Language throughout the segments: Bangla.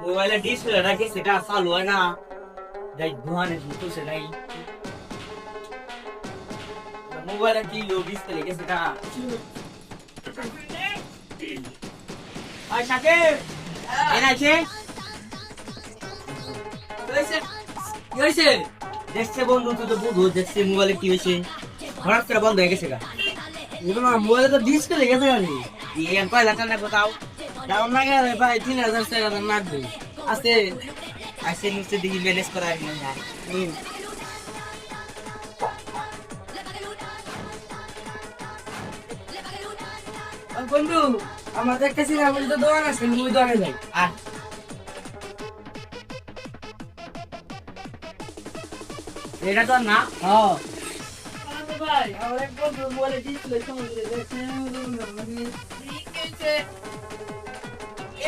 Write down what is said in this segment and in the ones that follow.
মোবাইলের ডিসপ্লেটা কি সেটা চালু হয় না, দেখ ধোয়ানে ঢুকছে নাই। মোবাইলের কি লো ডিসপ্লে কি সেটা আয় সাকিব এনাছে কি হয়েছে? দেখছে বন্ধু, তুই তো বুঝো দেখছে মোবাইলে কি হয়েছে, হঠাৎ করে বন্ধ হয়ে গেছে গা। মোবাইলে তো ডিসপ্লে গেছে গাড়ি ইয়ার কয়লা টানা কোথাও দাম না গেলে ভাই 3000 টাকা দাম লাগবে। আছে আছে নিচে দিকে ম্যানেজ করা আর না। বন্ধু আমাদের কাছে আমাদের তো দোকান আছে, ওই দোকানে যাই। আর এটা তো না। হ্যাঁ ভাই আমার এক বন্ধু বলে ডিসপ্লে সমস্যা দেখছে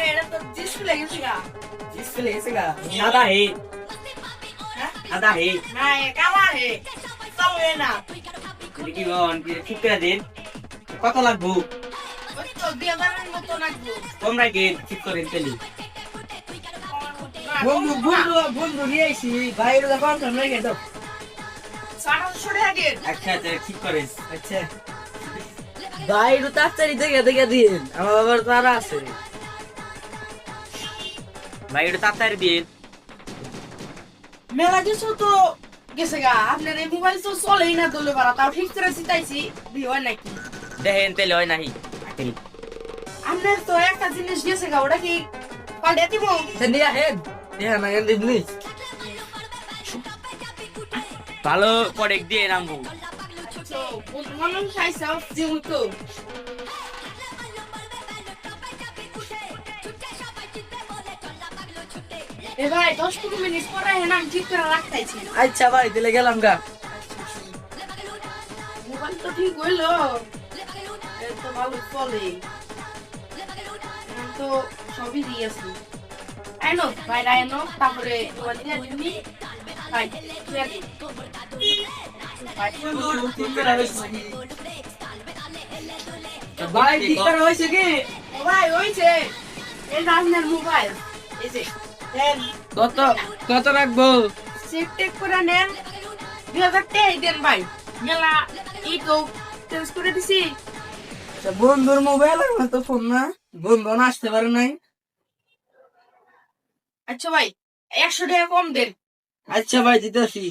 এটা তো ডিসপ্লে গেছে গা। ডিসপ্লে গেছে গা সাদা হে সাদা হে না এ কালা হে চলে না। কি বল কি ঠিক করে দিন, কত লাগবে? ওই তো 2000 এর মতো লাগবে। তোমরা কি ঠিক করে দিলি? বন্ধু বন্ধু বন্ধু নিয়ে আইছি ভাই, এটা কোন কাম লাগে তো 700 টাকা দিন। আচ্ছা আচ্ছা ঠিক করিস। আচ্ছা ভাই একটু তাড়াতাড়ি দেখে দেখে দিন, আমার বাবার তারা আছে ভাই, একটু তাড়াতাড়ি দিন। মেলা কিছু তো গেছে গা, আপনার এই মোবাইল তো চলেই না দলে পারা, তাও ঠিক করে চিতাইছি হয় নাকি দেখেন তেলে হয় নাহি। আপনার তো একটা জিনিস গেছে গা, ওটা কি পাল্টে দিব? দিয়া হেড দিয়া না গেল দিবনি ভালো প্রোডাক্ট দিয়ে নামবো। তো মানুষ খাইছে যেহেতু এ ভাই 10-15 মিনিট পরে আমি ঠিক করে রাখতেছি। আচ্ছা ভাই দিলে গেলাম গা। মোবাইল তো ঠিক হইলো, এ তো ভালো চলে, তো সবই দিয়েছি। আইনো ভাই আইনো, তারপরে মোবাইল দিয়ে দিবি ভাই তুই আগে ভাই ঠিক করা হয়েছে কি? ভাই হইছে এই আপনার মোবাইল এই যে দেন কত কত রাখবো? চেক টেক করে নেন, 2000 টাকা দেন ভাই, মেলা এই তো চেঞ্জ করে দিছি। বন্ধুর মোবাইল আমার তো ফোন না, বন্ধু না আসতে পারে নাই। আচ্ছা ভাই 100 টাকা কম দেন। আচ্ছা ভাই দিতেছি।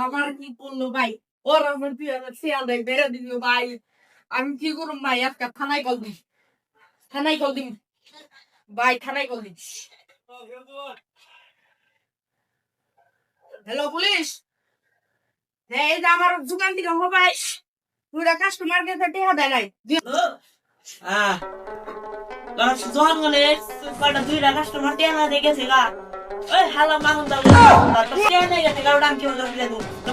আমার কি বললো ভাই, ওর আমার 2000 শেয়ার দেয় বেড়ে দিল ভাই, আমি কি করুম ভাই? একটা থানায় কল দিই, থানায় কল দিই ভাই, থানায় কল দিই। হ্যালো পুলিশ, এই যে আমার দোকান থেকে মোবাইল পুরা কাস্টমার কে টাকা দেয় নাই। কাস্টমার টেনা দেখেছে গা, ওই হালা মানুষ টেনে গেছে কারণ আমি কেউ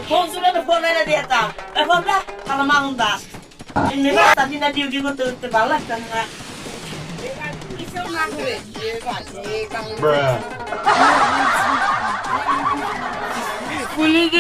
ফোন শুনে তো ফোন এনে দিয়েতাম, এখন হালা মানুষ দাস ডিউটি করতে করতে ভালো লাগতো না। পুলিশ